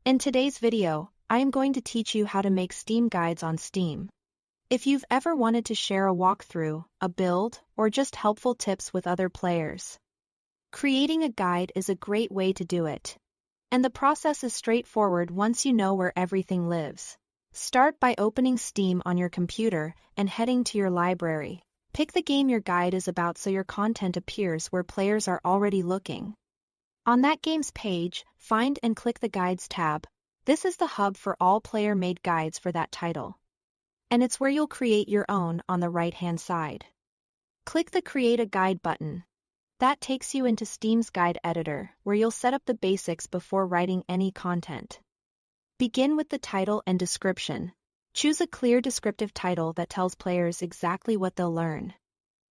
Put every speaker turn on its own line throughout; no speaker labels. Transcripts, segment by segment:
In today's video, I am going to teach you how to make Steam guides on Steam. If you've ever wanted to share a walkthrough, a build, or just helpful tips with other players, creating a guide is a great way to do it. And the process is straightforward once you know where everything lives. Start by opening Steam on your computer and heading to your library. Pick the game your guide is about so your content appears where players are already looking. On that game's page, find and click the Guides tab. This is the hub for all player-made guides for that title. And it's where you'll create your own on the right-hand side. Click the Create a Guide button. That takes you into Steam's guide editor, where you'll set up the basics before writing any content. Begin with the title and description. Choose a clear descriptive title that tells players exactly what they'll learn.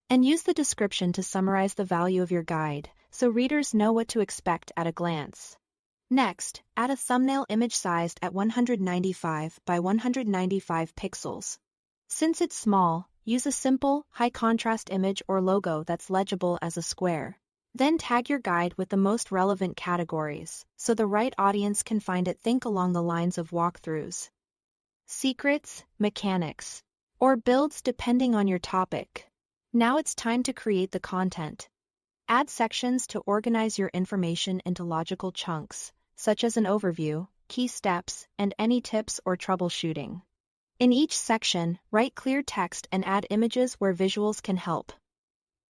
And use the description to summarize the value of your guide, so readers know what to expect at a glance. Next, add a thumbnail image sized at 195 by 195 pixels. Since it's small, use a simple, high-contrast image or logo that's legible as a square. Then tag your guide with the most relevant categories, so the right audience can find it. Think along the lines of walkthroughs, secrets, mechanics, or builds depending on your topic. Now it's time to create the content. Add sections to organize your information into logical chunks, such as an overview, key steps, and any tips or troubleshooting. In each section, write clear text and add images where visuals can help.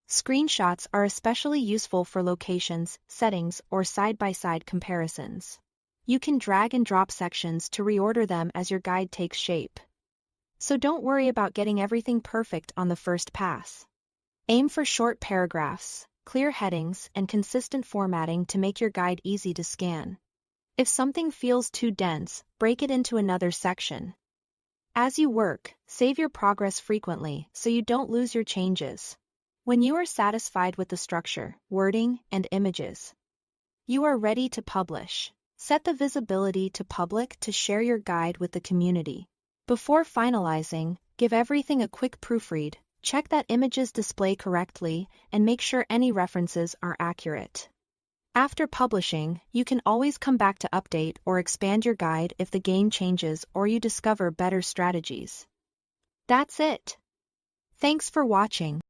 Screenshots are especially useful for locations, settings, or side-by-side comparisons. You can drag and drop sections to reorder them as your guide takes shape. So don't worry about getting everything perfect on the first pass. Aim for short paragraphs, clear headings, and consistent formatting to make your guide easy to scan. If something feels too dense, break it into another section. As you work, save your progress frequently so you don't lose your changes. When you are satisfied with the structure, wording, and images, you are ready to publish. Set the visibility to public to share your guide with the community. Before finalizing, give everything a quick proofread. Check that images display correctly and make sure any references are accurate. After publishing, you can always come back to update or expand your guide if the game changes or you discover better strategies. That's it. Thanks for watching.